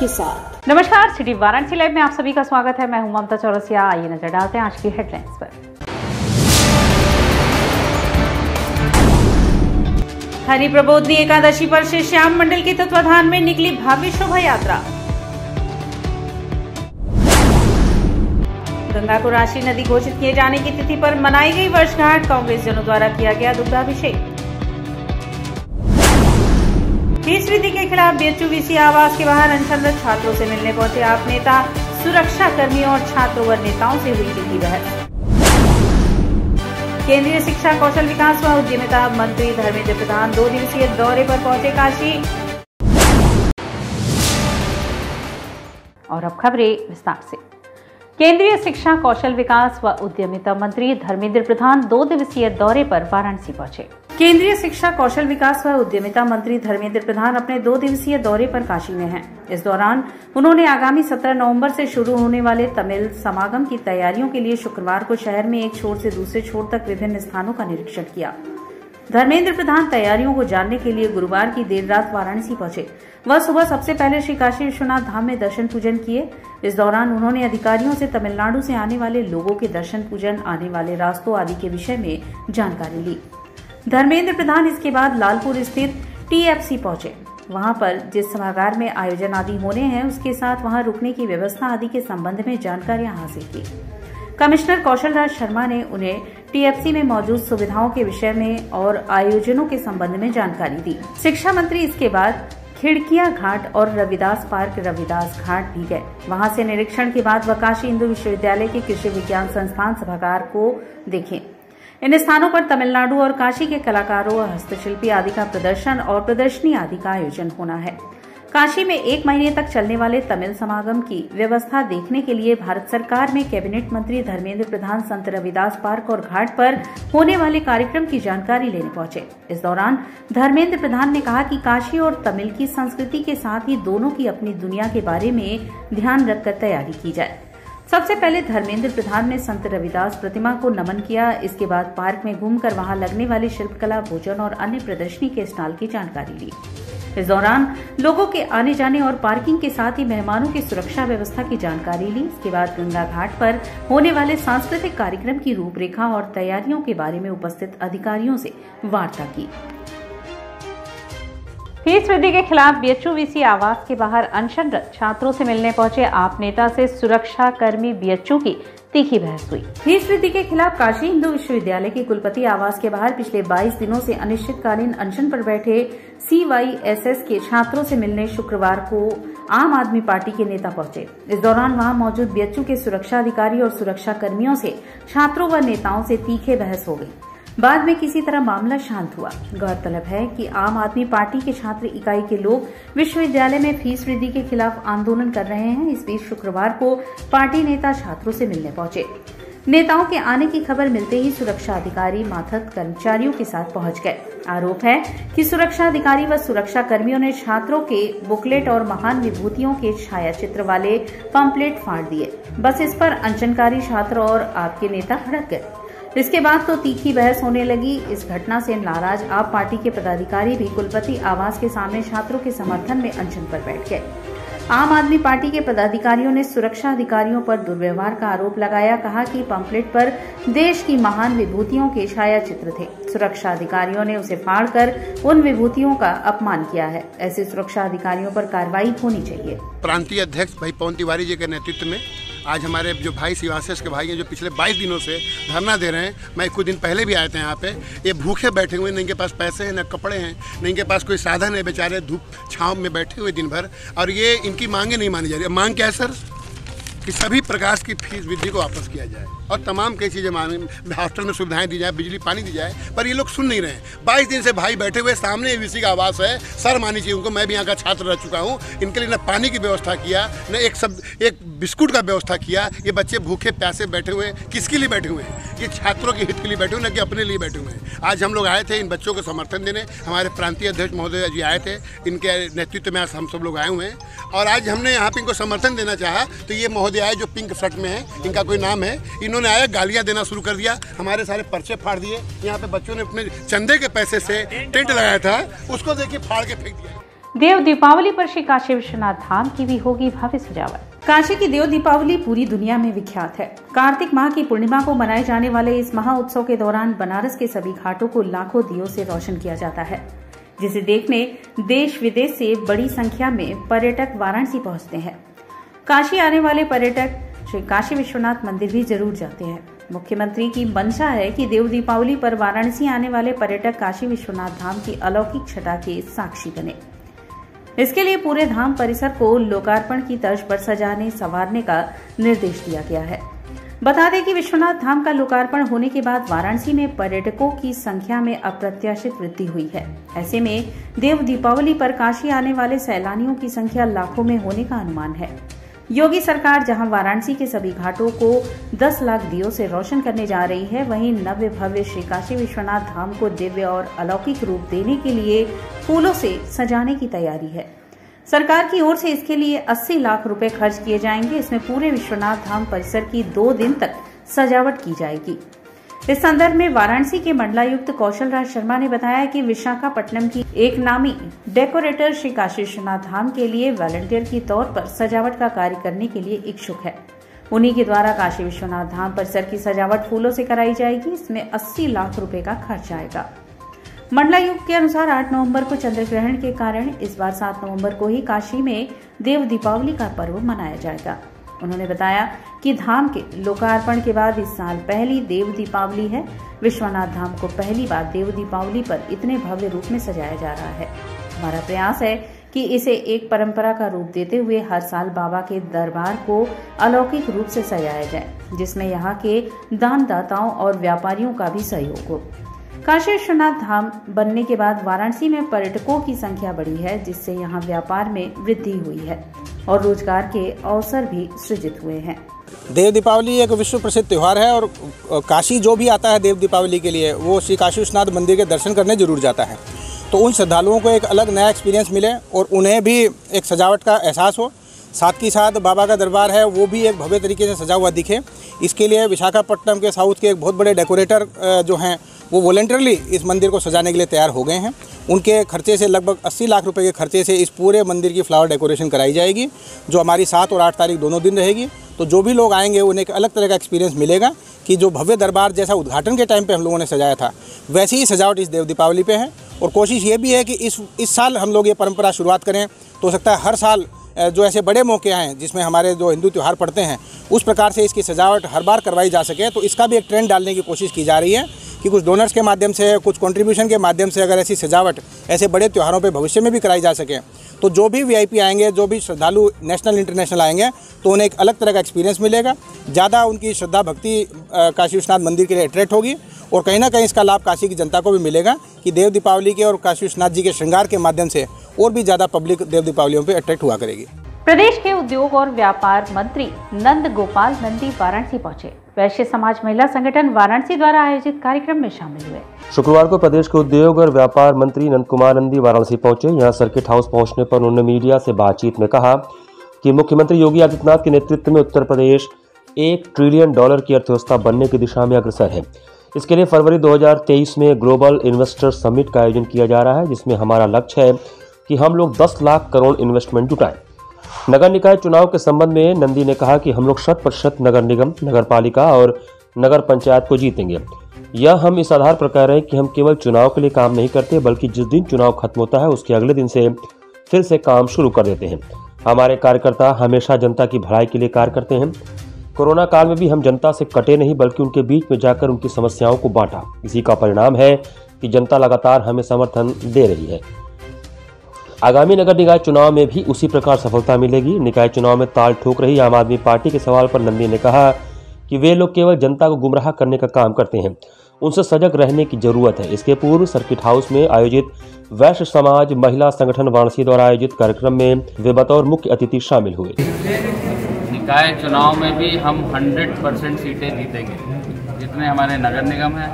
के साथ। नमस्कार, सिटी वाराणसी लाइव में आप सभी का स्वागत है। मैं हूं ममता चौरसिया। आइए नजर डालते हैं आज की हेडलाइंस पर। हरि प्रबोधनी एकादशी पर श्री श्याम मंडल के तत्वाधान में निकली भव्य शोभा यात्रा। गंगा को राष्ट्रीय नदी घोषित किए जाने की तिथि पर मनाई गई वर्षगांठ। कांग्रेस जनों द्वारा किया गया दुग्धाभिषेक। फीस वृद्धि के खिलाफ बीएचयू आवास के बाहर अनशनरत छात्रों से मिलने पहुंचे आप नेता। सुरक्षा कर्मियों और छात्रों व नेताओं से हुई तीखी बहस। केंद्रीय शिक्षा, कौशल विकास व उद्यमिता मंत्री धर्मेंद्र प्रधान 2 दिवसीय दौरे पर पहुंचे काशी। और अब खबरें विस्तार से। केंद्रीय शिक्षा, कौशल विकास व उद्यमिता मंत्री धर्मेंद्र प्रधान 2 दिवसीय दौरे पर वाराणसी पहुंचे। केंद्रीय शिक्षा, कौशल विकास व उद्यमिता मंत्री धर्मेंद्र प्रधान अपने 2 दिवसीय दौरे पर काशी में हैं। इस दौरान उन्होंने आगामी 17 नवंबर से शुरू होने वाले तमिल समागम की तैयारियों के लिए शुक्रवार को शहर में एक छोर से दूसरे छोर तक विभिन्न स्थानों का निरीक्षण किया। धर्मेंद्र प्रधान तैयारियों को जानने के लिए गुरुवार की देर रात वाराणसी पहुंचे। वह सुबह सबसे पहले श्री काशी विश्वनाथ धाम में दर्शन पूजन किए। इस दौरान उन्होंने अधिकारियों से तमिलनाडु से आने वाले लोगों के दर्शन पूजन, आने वाले रास्तों आदि के विषय में जानकारी ली। धर्मेंद्र प्रधान इसके बाद लालपुर स्थित टीएफसी पहुंचे। वहां पर जिस सभागार में आयोजन आदि होने हैं उसके साथ वहां रुकने की व्यवस्था आदि के संबंध में जानकारियां हासिल की। कमिश्नर कौशल राज शर्मा ने उन्हें टीएफसी में मौजूद सुविधाओं के विषय में और आयोजनों के संबंध में जानकारी दी। शिक्षा मंत्री इसके बाद खिड़किया घाट और रविदास पार्क रविदास घाट भी गए। वहां से निरीक्षण के बाद वह काशी हिंदू विश्वविद्यालय के कृषि विज्ञान संस्थान सभागार को देखें। इन स्थानों पर तमिलनाडु और काशी के कलाकारों और हस्तशिल्पी आदि का प्रदर्शन और प्रदर्शनी आदि का आयोजन होना है। काशी में 1 महीने तक चलने वाले तमिल समागम की व्यवस्था देखने के लिए भारत सरकार में कैबिनेट मंत्री धर्मेंद्र प्रधान संत रविदास पार्क और घाट पर होने वाले कार्यक्रम की जानकारी लेने पहुंचे। इस दौरान धर्मेंद्र प्रधान ने कहा कि काशी और तमिल की संस्कृति के साथ ही दोनों की अपनी दुनिया के बारे में ध्यान रखकर तैयारी की जाए। सबसे पहले धर्मेंद्र प्रधान ने संत रविदास प्रतिमा को नमन किया। इसके बाद पार्क में घूमकर वहां लगने वाली शिल्पकला, भोजन और अन्य प्रदर्शनी के स्टॉल की जानकारी ली। इस दौरान लोगों के आने जाने और पार्किंग के साथ ही मेहमानों की सुरक्षा व्यवस्था की जानकारी ली। इसके बाद गंगा घाट पर होने वाले सांस्कृतिक कार्यक्रम की रूपरेखा और तैयारियों के बारे में उपस्थित अधिकारियों से वार्ता की। फीस वृद्धि के खिलाफ बीएचयू आवास के बाहर अनशनरत छात्रों से मिलने पहुंचे आप नेता से सुरक्षा कर्मी बीएचयू की तीखी बहस हुई। फीस वृद्धि के खिलाफ काशी हिंदू विश्वविद्यालय के कुलपति आवास के बाहर पिछले 22 दिनों से अनिश्चितकालीन अनशन पर बैठे CYSS के छात्रों से मिलने शुक्रवार को आम आदमी पार्टी के नेता पहुंचे। इस दौरान वहां मौजूद बीएचयू के सुरक्षा अधिकारी और सुरक्षा कर्मियों से छात्रों व नेताओं से तीखे बहस हो गई। बाद में किसी तरह मामला शांत हुआ। गौरतलब है कि आम आदमी पार्टी के छात्र इकाई के लोग विश्वविद्यालय में फीस वृद्धि के खिलाफ आंदोलन कर रहे हैं। इस बीच शुक्रवार को पार्टी नेता छात्रों से मिलने पहुंचे। नेताओं के आने की खबर मिलते ही सुरक्षा अधिकारी माथक कर्मचारियों के साथ पहुंच गए। आरोप है कि सुरक्षा अधिकारी व सुरक्षा कर्मियों ने छात्रों के बुकलेट और महान विभूतियों के छाया चित्र वाले पंपलेट फाड़ दिए। बस इस पर अनशनकारी छात्र और आपके नेता भड़क गए। इसके बाद तो तीखी बहस होने लगी। इस घटना से नाराज आप पार्टी के पदाधिकारी भी कुलपति आवास के सामने छात्रों के समर्थन में अनशन पर बैठ गए। आम आदमी पार्टी के पदाधिकारियों ने सुरक्षा अधिकारियों पर दुर्व्यवहार का आरोप लगाया। कहा कि पंपलेट पर देश की महान विभूतियों के छाया चित्र थे। सुरक्षा अधिकारियों ने उसे फाड़कर उन विभूतियों का अपमान किया है। ऐसे सुरक्षा अधिकारियों पर कार्रवाई होनी चाहिए। प्रांतीय अध्यक्ष भाई पवन तिवारी जी के नेतृत्व में आज हमारे जो भाई CYSS के भाई हैं जो पिछले 22 दिनों से धरना दे रहे हैं, मैं कुछ दिन पहले भी आए थे यहाँ पे, ये भूखे बैठे हुए, न इनके पास पैसे हैं, न कपड़े हैं, न इनके पास कोई साधन है, बेचारे धूप छांव में बैठे हुए दिन भर, और ये इनकी मांगे नहीं मानी जा रही। मांग क्या है सर? कि सभी प्रकार की फीस वृद्धि को वापस किया जाए और तमाम कई चीज़ें हॉस्टल में सुविधाएं दी जाए, बिजली पानी दी जाए, पर ये लोग सुन नहीं रहे हैं। 22 दिन से भाई बैठे हुए, सामने AVC का आवास है, सर मानी चाहिए उनको। मैं भी यहाँ का छात्र रह चुका हूँ। इनके लिए न पानी की व्यवस्था किया, न एक बिस्कुट का व्यवस्था किया। ये बच्चे भूखे प्यासे बैठे हुए, किसके लिए बैठे हुए हैं? ये छात्रों के हित के लिए बैठे हुए, न कि अपने लिए बैठे हुए हैं। आज हम लोग आए थे इन बच्चों को समर्थन देने। हमारे प्रांतीय अध्यक्ष महोदय जी आए थे, इनके नेतृत्व में आज हम सब लोग आए हुए हैं और आज हमने यहाँ पे इनको समर्थन देना चाहा। तो ये महोदय आए जो पिंक शर्ट में है, इनका कोई नाम है, इन्होंने आया गालियाँ देना शुरू कर दिया। हमारे सारे पर्चे फाड़ दिए। यहाँ पे बच्चों ने अपने चंदे के पैसे से टेंट लगाया था, उसको देखिए फाड़ के फेंक दिया। देव दीपावली पर श्री काशी विश्वनाथ धाम की भी होगी भव्य सजावट। काशी की देव दीपावली पूरी दुनिया में विख्यात है। कार्तिक माह की पूर्णिमा को मनाए जाने वाले इस महा उत्सव के दौरान बनारस के सभी घाटों को लाखों दियों से रोशन किया जाता है, जिसे देखने देश विदेश से बड़ी संख्या में पर्यटक वाराणसी पहुंचते हैं। काशी आने वाले पर्यटक श्री काशी विश्वनाथ मंदिर भी जरूर जाते हैं। मुख्यमंत्री की मंशा है कि देव दीपावली पर वाराणसी आने वाले पर्यटक काशी विश्वनाथ धाम की अलौकिक छटा के साक्षी बने। इसके लिए पूरे धाम परिसर को लोकार्पण की तर्ज पर सजाने संवारने का निर्देश दिया गया है। बता दें कि विश्वनाथ धाम का लोकार्पण होने के बाद वाराणसी में पर्यटकों की संख्या में अप्रत्याशित वृद्धि हुई है। ऐसे में देव दीपावली पर काशी आने वाले सैलानियों की संख्या लाखों में होने का अनुमान है। योगी सरकार जहां वाराणसी के सभी घाटों को 10 लाख दियों से रोशन करने जा रही है, वहीं नव्य भव्य श्री काशी विश्वनाथ धाम को दिव्य और अलौकिक रूप देने के लिए फूलों से सजाने की तैयारी है। सरकार की ओर से इसके लिए 80 लाख रुपए खर्च किए जाएंगे। इसमें पूरे विश्वनाथ धाम परिसर की 2 दिन तक सजावट की जाएगी। इस संदर्भ में वाराणसी के मंडलायुक्त कौशल राज शर्मा ने बताया कि विशाखापट्टनम की एक नामी डेकोरेटर श्री काशी विश्वनाथ धाम के लिए वॉलंटियर के तौर पर सजावट का कार्य करने के लिए इच्छुक है। उन्हीं के द्वारा काशी विश्वनाथ धाम परिसर की सजावट फूलों से कराई जाएगी। इसमें 80 लाख रुपए का खर्च आएगा। मंडलायुक्त के अनुसार 8 नवंबर को चंद्र ग्रहण के कारण इस बार 7 नवंबर को ही काशी में देव दीपावली का पर्व मनाया जाएगा। उन्होंने बताया कि धाम के लोकार्पण के बाद इस साल पहली देव दीपावली है। विश्वनाथ धाम को पहली बार देव दीपावली पर इतने भव्य रूप में सजाया जा रहा है। हमारा प्रयास है कि इसे एक परंपरा का रूप देते हुए हर साल बाबा के दरबार को अलौकिक रूप से सजाया जाए, जिसमें यहाँ के दानदाताओं और व्यापारियों का भी सहयोग हो। काशी विश्वनाथ धाम बनने के बाद वाराणसी में पर्यटकों की संख्या बढ़ी है, जिससे यहाँ व्यापार में वृद्धि हुई है और रोजगार के अवसर भी सृजित हुए हैं। देव दीपावली एक विश्व प्रसिद्ध त्यौहार है और काशी जो भी आता है देव दीपावली के लिए वो श्री काशी विश्वनाथ मंदिर के दर्शन करने जरूर जाता है। तो उन श्रद्धालुओं को एक अलग नया एक्सपीरियंस मिले और उन्हें भी एक सजावट का एहसास हो। साथ ही साथ बाबा का दरबार है वो भी एक भव्य तरीके से सजा हुआ दिखे। इसके लिए विशाखापट्टनम के साउथ के एक बहुत बड़े डेकोरेटर जो हैं वो वॉलंटियरली इस मंदिर को सजाने के लिए तैयार हो गए हैं। उनके खर्चे से लगभग 80 लाख रुपए के खर्चे से इस पूरे मंदिर की फ्लावर डेकोरेशन कराई जाएगी, जो हमारी 7 और 8 तारीख दोनों दिन रहेगी। तो जो भी लोग आएंगे उन्हें एक अलग तरह का एक्सपीरियंस मिलेगा कि जो भव्य दरबार जैसा उद्घाटन के टाइम पे हम लोगों ने सजाया था वैसी ही सजावट इस देव दीपावली पे है। और कोशिश ये भी है कि इस साल हम लोग ये परंपरा शुरुआत करें तो हो सकता है हर साल जो ऐसे बड़े मौके आएँ जिसमें हमारे जो हिंदू त्यौहार पड़ते हैं उस प्रकार से इसकी सजावट हर बार करवाई जा सके। तो इसका भी एक ट्रेंड डालने की कोशिश की जा रही है कि कुछ डोनर्स के माध्यम से, कुछ कंट्रीब्यूशन के माध्यम से अगर ऐसी सजावट ऐसे बड़े त्योहारों पे भविष्य में भी कराई जा सके तो जो भी वीआईपी आएंगे, जो भी श्रद्धालु नेशनल इंटरनेशनल आएंगे तो उन्हें एक अलग तरह का एक्सपीरियंस मिलेगा। ज़्यादा उनकी श्रद्धा भक्ति काशी विश्वनाथ मंदिर के लिए अट्रैक्ट होगी और कहीं ना कहीं इसका लाभ काशी की जनता को भी मिलेगा कि देव दीपावली के और काशी विश्वनाथ जी के श्रृंगार के माध्यम से और भी ज़्यादा पब्लिक देव दीपावलियों पर अट्रैक्ट हुआ करेगी। प्रदेश के उद्योग और व्यापार मंत्री नंद गोपाल नंदी वाराणसी पहुंचे। वैश्य समाज महिला संगठन वाराणसी द्वारा आयोजित कार्यक्रम में शामिल हुए। शुक्रवार को प्रदेश के उद्योग और व्यापार मंत्री नंद कुमार नंदी वाराणसी पहुंचे। यहां सर्किट हाउस पहुंचने पर उन्होंने मीडिया से बातचीत में कहा कि मुख्यमंत्री योगी आदित्यनाथ के नेतृत्व में उत्तर प्रदेश $1 ट्रिलियन की अर्थव्यवस्था बनने की दिशा में अग्रसर है। इसके लिए फरवरी 2023 में ग्लोबल इन्वेस्टर समिट का आयोजन किया जा रहा है, जिसमें हमारा लक्ष्य है कि हम लोग 10 लाख करोड़ इन्वेस्टमेंट जुटाएं। नगर निकाय चुनाव के संबंध में नंदी ने कहा कि हम लोग 100% नगर निगम, नगर पालिका और नगर पंचायत को जीतेंगे। यह हम इस आधार पर कह रहे हैं कि हम केवल चुनाव के लिए काम नहीं करते, बल्कि जिस दिन चुनाव खत्म होता है उसके अगले दिन से फिर से काम शुरू कर देते हैं। हमारे कार्यकर्ता हमेशा जनता की भलाई के लिए कार्य करते हैं। कोरोना काल में भी हम जनता से कटे नहीं, बल्कि उनके बीच में जाकर उनकी समस्याओं को बांटा। इसी का परिणाम है कि जनता लगातार हमें समर्थन दे रही है। आगामी नगर निकाय चुनाव में भी उसी प्रकार सफलता मिलेगी। निकाय चुनाव में ताल ठोक रही आम आदमी पार्टी के सवाल पर नंदी ने कहा कि वे लोग केवल जनता को गुमराह करने का काम करते हैं, उनसे सजग रहने की जरूरत है। इसके पूर्व सर्किट हाउस में आयोजित वैश्य समाज महिला संगठन वाराणसी द्वारा आयोजित कार्यक्रम में वे बतौर मुख्य अतिथि शामिल हुए। निकाय चुनाव में भी हम 100% सीटें जीतेंगे। जितने हमारे नगर निगम हैं,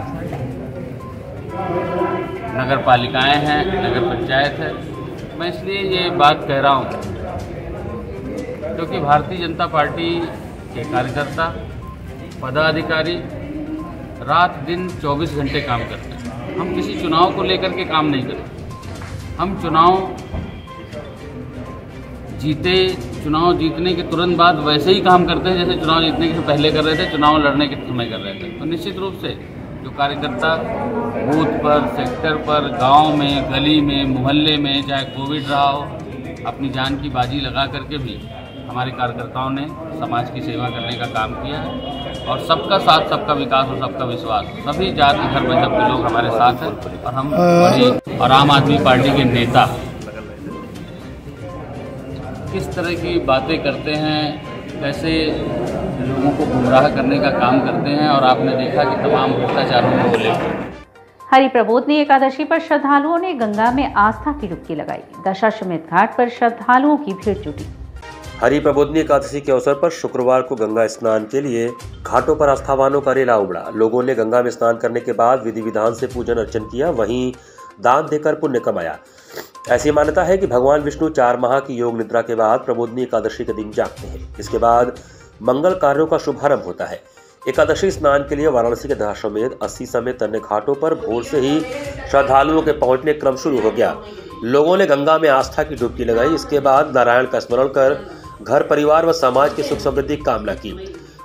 नगर पालिकाएँ हैं, नगर पंचायत है, मैं इसलिए ये बात कह रहा हूँ क्योंकि भारतीय जनता पार्टी के कार्यकर्ता, पदाधिकारी रात दिन 24 घंटे काम करते हैं। हम किसी चुनाव को लेकर के काम नहीं करते। हम चुनाव जीते, चुनाव जीतने के तुरंत बाद वैसे ही काम करते हैं जैसे चुनाव जीतने के पहले कर रहे थे, चुनाव लड़ने के समय कर रहे थे। तो निश्चित रूप से जो कार्यकर्ता बूथ पर, सेक्टर पर, गांव में, गली में, मोहल्ले में, चाहे कोविड रहा हो, अपनी जान की बाजी लगा करके भी हमारे कार्यकर्ताओं ने समाज की सेवा करने का काम किया है। और सबका साथ, सबका विकास और सबका विश्वास, सभी जाति धर्म मजहब के लोग हमारे साथ हैं। और हम बड़ी और आम आदमी पार्टी के नेता किस तरह की बातें करते हैं, कैसे लोगों को गुमराह करने का काम करते हैं, और आपने देखा कि तमाम भ्रष्टाचारों को लेकर। हरि प्रबोधनी एकादशी पर श्रद्धालुओं ने गंगा में आस्था की डुबकी लगाई। दशाश्वमेध घाट पर श्रद्धालुओं की भीड़ जुटी। हरि प्रबोधनी एकादशी के अवसर पर शुक्रवार को गंगा स्नान के लिए घाटों पर आस्थावानों का रेला उमड़ा। लोगों ने गंगा में स्नान करने के बाद विधि विधान से पूजन अर्चन किया, वहीं दान देकर पुण्य कमाया। ऐसी मान्यता है कि भगवान विष्णु 4 माह की योग निद्रा के बाद प्रबोधनी एकादशी के दिन जागते हैं। इसके बाद मंगल कार्यों का शुभारंभ होता है। एकादशी स्नान के लिए वाराणसी के दशाश्वमेध 80 समेत अन्य घाटों पर भोर से ही श्रद्धालुओं के पहुंचने क्रम शुरू हो गया। लोगों ने गंगा में आस्था की डुबकी लगाई। इसके बाद नारायण का स्मरण कर घर परिवार व समाज की सुख समृद्धि की कामना की।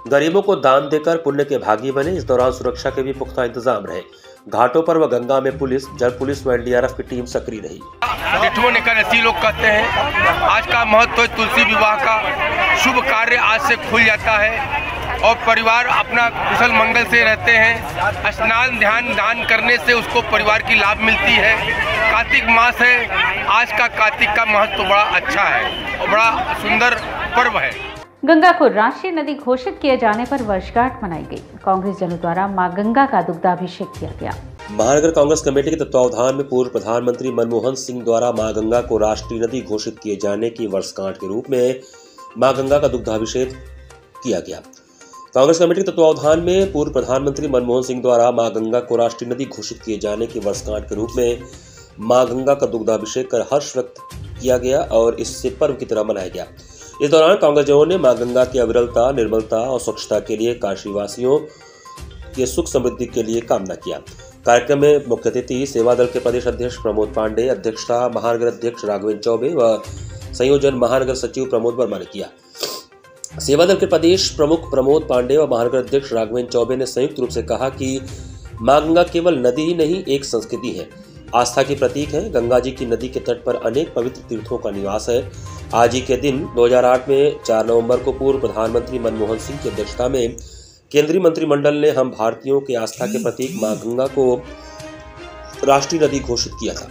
गरीबों को दान देकर पुण्य के भागी बने। इस दौरान सुरक्षा के भी पुख्ता इंतजाम रहे। घाटों पर व गंगा में पुलिस, जल पुलिस व एनडीआरएफ की टीम सक्रिय रही। जेठुओं एकादशी लोग कहते हैं। आज का महत्व तुलसी विवाह का शुभ कार्य आज से खुल जाता है और परिवार अपना कुशल मंगल से रहते हैं। स्नान ध्यान दान करने से उसको परिवार की लाभ मिलती है। कार्तिक मास है, आज का कार्तिक का महत्व बड़ा अच्छा है और बड़ा सुंदर पर्व है। गंगा को राष्ट्रीय नदी घोषित किए जाने पर वर्षगांठ मनाई गई। कांग्रेस जनों द्वारा मां गंगा का दुग्धाभिषेक किया गया। महानगर कांग्रेस कमेटी के तत्वावधान में पूर्व प्रधानमंत्री मनमोहन सिंह द्वारा मां गंगा को राष्ट्रीय नदी घोषित किए जाने की वर्षगांठ के रूप में मां गंगा का दुग्धाभिषेक किया गया। कांग्रेस कमेटी के तत्वावधान में पूर्व प्रधानमंत्री मनमोहन सिंह द्वारा मां गंगा को राष्ट्रीय नदी घोषित किए जाने की वर्षगांठ के रूप में मां गंगा का दुग्धाभिषेक कर हर्ष व्यक्त किया गया और इससे पर्व की तरह मनाया गया। इस दौरान कांग्रेसजनों ने मां गंगा की अविरलता, निर्मलता और स्वच्छता के लिए काशीवासियों के सुख समृद्धि के लिए कामना किया। कार्यक्रम में मुख्य अतिथि सेवा दल के प्रदेश अध्यक्ष प्रमोद पांडे, अध्यक्षता महानगर अध्यक्ष राघवेंद्र चौबे व संयोजन महानगर सचिव प्रमोद वर्मा ने किया। सेवा दल के प्रदेश प्रमुख प्रमोद पांडे व महानगर अध्यक्ष राघवेंद्र चौबे ने संयुक्त रूप से कहा कि मां गंगा केवल नदी ही नहीं, एक संस्कृति है, आस्था की प्रतीक है। गंगा जी की नदी के तट पर अनेक पवित्र तीर्थों का निवास है। आज ही के दिन 2008 में 4 नवंबर को पूर्व प्रधानमंत्री मनमोहन सिंह की अध्यक्षता में केंद्रीय मंत्रिमंडल ने हम भारतीयों की आस्था के प्रतीक मां गंगा को राष्ट्रीय नदी घोषित किया था।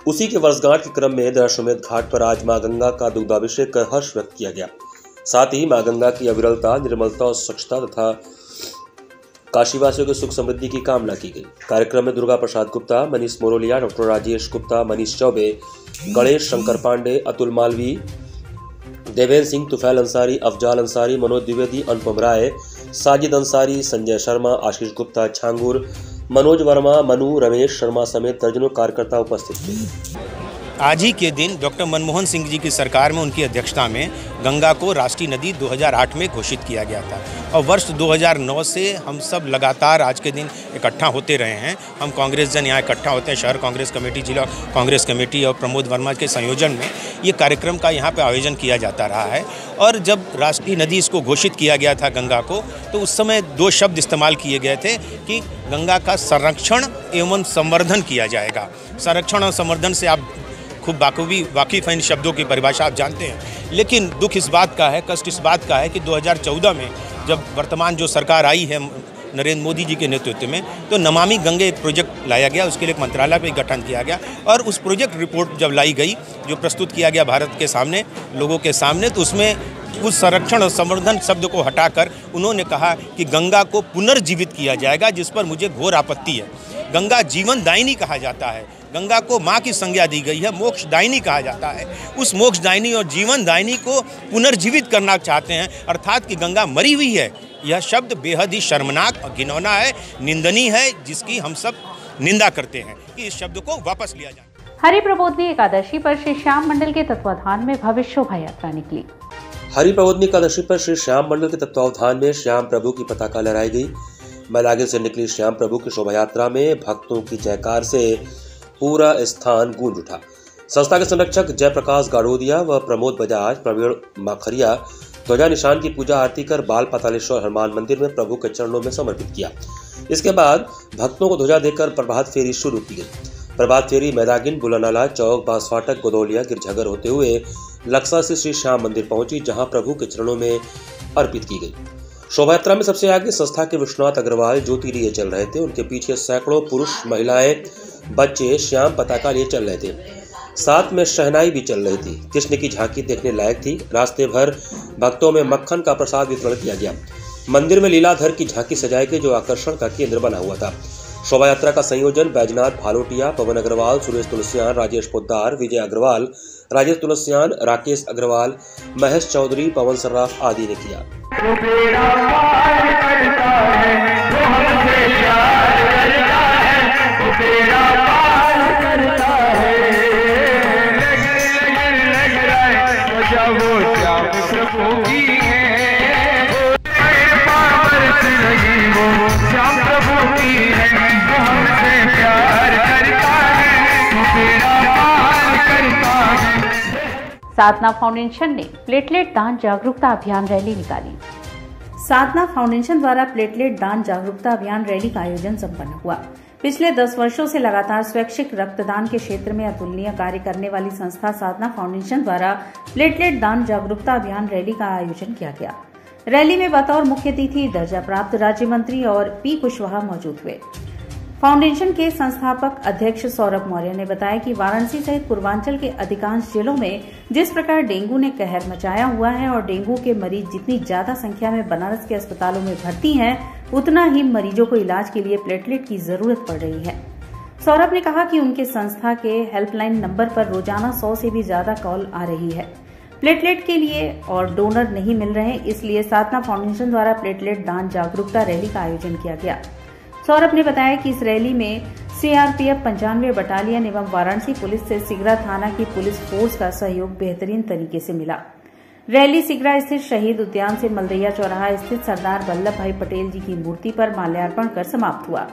उसी के वर्षगांठ के क्रम में दशाश्वमेध घाट पर आज मां गंगा का दुग्धाभिषेक कर हर्ष व्यक्त किया गया। साथ ही मां गंगा की अविरलता, निर्मलता और स्वच्छता तथा काशीवासियों की सुख समृद्धि की कामना की गई। कार्यक्रम में दुर्गा प्रसाद गुप्ता, मनीष मोरोलिया, डॉक्टर राजेश गुप्ता, मनीष चौबे, गणेश शंकर पांडे, अतुल मालवी, देवेंद्र सिंह, तुफैल अंसारी, अफजाल अंसारी, मनोज द्विवेदी, अनुपम राय, साजिद अंसारी, संजय शर्मा, आशीष गुप्ता, छांगुर, मनोज वर्मा, मनु, रमेश शर्मा समेत दर्जनों कार्यकर्ता उपस्थित थे। आज ही के दिन डॉक्टर मनमोहन सिंह जी की सरकार में उनकी अध्यक्षता में गंगा को राष्ट्रीय नदी 2008 में घोषित किया गया था और वर्ष 2009 से हम सब लगातार आज के दिन इकट्ठा होते रहे हैं। हम कांग्रेस जन यहाँ इकट्ठा होते हैं, शहर कांग्रेस कमेटी, जिला कांग्रेस कमेटी और प्रमोद वर्मा के संयोजन में ये कार्यक्रम का यहाँ पे आयोजन किया जाता रहा है। और जब राष्ट्रीय नदी इसको घोषित किया गया था गंगा को, तो उस समय 2 शब्द इस्तेमाल किए गए थे कि गंगा का संरक्षण एवं संवर्धन किया जाएगा। संरक्षण और संवर्धन से आप खूब बाखूबी वाकिफ़ हैं, इन शब्दों की परिभाषा आप जानते हैं। लेकिन दुख इस बात का है, कष्ट इस बात का है कि 2014 में जब वर्तमान जो सरकार आई है नरेंद्र मोदी जी के नेतृत्व में, तो नमामि गंगे एक प्रोजेक्ट लाया गया, उसके लिए एक मंत्रालय पे गठन किया गया और उस प्रोजेक्ट रिपोर्ट जब लाई गई, जो प्रस्तुत किया गया भारत के सामने, लोगों के सामने, तो उसमें उस संरक्षण और संवर्धन शब्द को हटाकर उन्होंने कहा कि गंगा को पुनर्जीवित किया जाएगा, जिस पर मुझे घोर आपत्ति है। गंगा जीवनदायिनी कहा जाता है, गंगा को माँ की संज्ञा दी गई है, मोक्षदायिनी कहा जाता है। उस मोक्षदायिनी और जीवनदायिनी को पुनर्जीवित करना चाहते हैं, अर्थात कि गंगा मरी हुई है। यह शब्द बेहद ही शर्मनाक और घिनौना है, निंदनीय है, जिसकी हम सब निंदा करते हैं कि इस शब्द को वापस लिया जाए। हरि प्रबोधनी एकादशी पर श्री श्याम मंडल के तत्वाधान में भव्य शोभा यात्रा निकली। हरि प्रबोधनी एकादशी पर श्री श्याम मंडल के तत्वावधान में श्याम प्रभु की पताका लहराई गई। मैलागिन से निकली श्याम प्रभु की शोभा यात्रा में भक्तों की जयकार से पूरा स्थान गूंज उठा। संस्था के संरक्षक जयप्रकाश गाड़ोदिया व प्रमोद बजाज, प्रवीण माखरिया ध्वजा निशान की पूजा आरती कर बाल पातालेश्वर हनुमान मंदिर में प्रभु के चरणों में समर्पित किया। इसके बाद भक्तों को ध्वजा देकर प्रभात फेरी शुरू की गई। प्रभात फेरी मैदागिन, बुलानाला चौक, बांसफाटक, गोदौलिया, गिरझगर होते हुए लक्सा से श्री श्याम मंदिर पहुंची, जहां प्रभु के चरणों में अर्पित की गई। शोभा यात्रा में सबसे आगे संस्था के विश्वनाथ अग्रवाल ज्योति लिए चल रहे थे। उनके पीछे सैकड़ों पुरुष, महिलाएं, बच्चे श्याम पताका लिए चल रहे थे। साथ में शहनाई भी चल रही थी। कृष्ण की झांकी देखने लायक थी। रास्ते भर भक्तों में मक्खन का प्रसाद वितरण किया गया। मंदिर में लीलाधर की झांकी सजाई गई, जो आकर्षण का केंद्र बना हुआ था। शोभा यात्रा का संयोजन बैजनाथ भालोटिया, पवन अग्रवाल, सुरेश तुलसियान, राजेश पोद्दार, विजय अग्रवाल, राजेश तुलसियान, राकेश अग्रवाल, महेश चौधरी, पवन सर्राफ आदि ने किया। साधना फाउंडेशन ने प्लेटलेट दान जागरूकता अभियान रैली निकाली। साधना फाउंडेशन द्वारा प्लेटलेट दान जागरूकता अभियान रैली का आयोजन संपन्न हुआ। पिछले 10 वर्षों से लगातार स्वैच्छिक रक्तदान के क्षेत्र में अतुलनीय कार्य करने वाली संस्था साधना फाउंडेशन द्वारा प्लेटलेट दान जागरूकता अभियान रैली का आयोजन किया गया। रैली में बतौर मुख्य अतिथि दर्जा प्राप्त राज्य मंत्री और पी कुशवाहा मौजूद हुए। फाउंडेशन के संस्थापक अध्यक्ष सौरभ मौर्य ने बताया कि वाराणसी सहित पूर्वांचल के अधिकांश जिलों में जिस प्रकार डेंगू ने कहर मचाया हुआ है और डेंगू के मरीज जितनी ज्यादा संख्या में बनारस के अस्पतालों में भर्ती हैं, उतना ही मरीजों को इलाज के लिए प्लेटलेट की जरूरत पड़ रही है। सौरभ ने कहा कि उनके संस्था के हेल्पलाइन नंबर पर रोजाना 100 से भी ज्यादा कॉल आ रही है। प्लेटलेट के लिए और डोनर नहीं मिल रहे, इसलिए साधना फाउंडेशन द्वारा प्लेटलेट दान जागरूकता रैली का आयोजन किया गया। सौरभ ने बताया कि इस रैली में सीआरपीएफ 95 बटालियन एवं वाराणसी पुलिस से सिगरा थाना की पुलिस फोर्स का सहयोग बेहतरीन तरीके से मिला। रैली सिगरा स्थित शहीद उद्यान से मलदैया चौराहा स्थित सरदार वल्लभ भाई पटेल जी की मूर्ति पर माल्यार्पण कर समाप्त हुआ।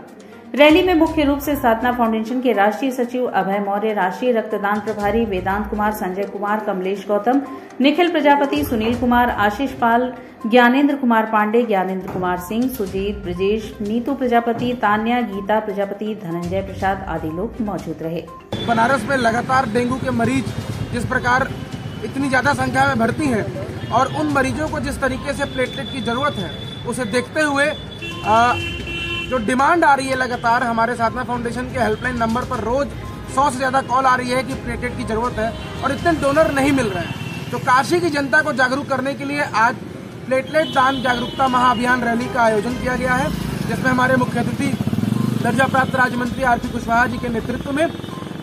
रैली में मुख्य रूप से साधना फाउंडेशन के राष्ट्रीय सचिव अभय मौर्य, राष्ट्रीय रक्तदान प्रभारी वेदांत कुमार, संजय कुमार, कमलेश गौतम, निखिल प्रजापति, सुनील कुमार, आशीष पाल, ज्ञानेंद्र कुमार पांडे, ज्ञानेंद्र कुमार सिंह, सुजीत, ब्रजेश, नीतू प्रजापति, तान्या, गीता प्रजापति, धनंजय प्रसाद आदि लोग मौजूद रहे। बनारस में लगातार डेंगू के मरीज जिस प्रकार इतनी ज्यादा संख्या में भर्ती हैं और उन मरीजों को जिस तरीके से प्लेटलेट की जरूरत है, उसे देखते हुए जो डिमांड आ रही है लगातार हमारे साधना फाउंडेशन के हेल्पलाइन नंबर पर रोज 100 से ज्यादा कॉल आ रही है कि प्लेटलेट की जरूरत है और इतने डोनर नहीं मिल रहे हैं। तो काशी की जनता को जागरूक करने के लिए आज प्लेटलेट दान जागरूकता महाअभियान रैली का आयोजन किया गया है, जिसमें हमारे मुख्य अतिथि दर्जा प्राप्त राज्य मंत्री आर.पी. कुशवाहा जी के नेतृत्व में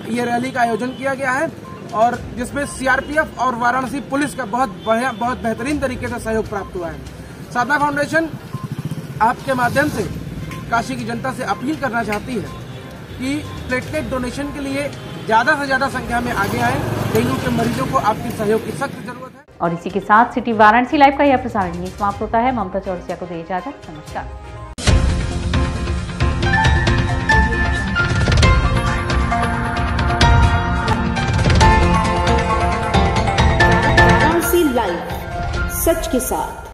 ये रैली का आयोजन किया गया है और जिसमें सीआरपीएफ और वाराणसी पुलिस का बहुत बेहतरीन तरीके से सहयोग प्राप्त हुआ है। साधना फाउंडेशन आपके माध्यम से काशी की जनता से अपील करना चाहती है कि प्लेटलेट डोनेशन के लिए ज्यादा से ज्यादा संख्या में आगे आए। डेंगू के मरीजों को आपकी सहयोग की सख्त जरूरत है। और इसी के साथ सिटी वाराणसी लाइव का यह प्रसारण यहीं समाप्त होता है। ममता चौरसिया को दे इजाजत। नमस्कार। वाराणसी लाइव, सच के साथ।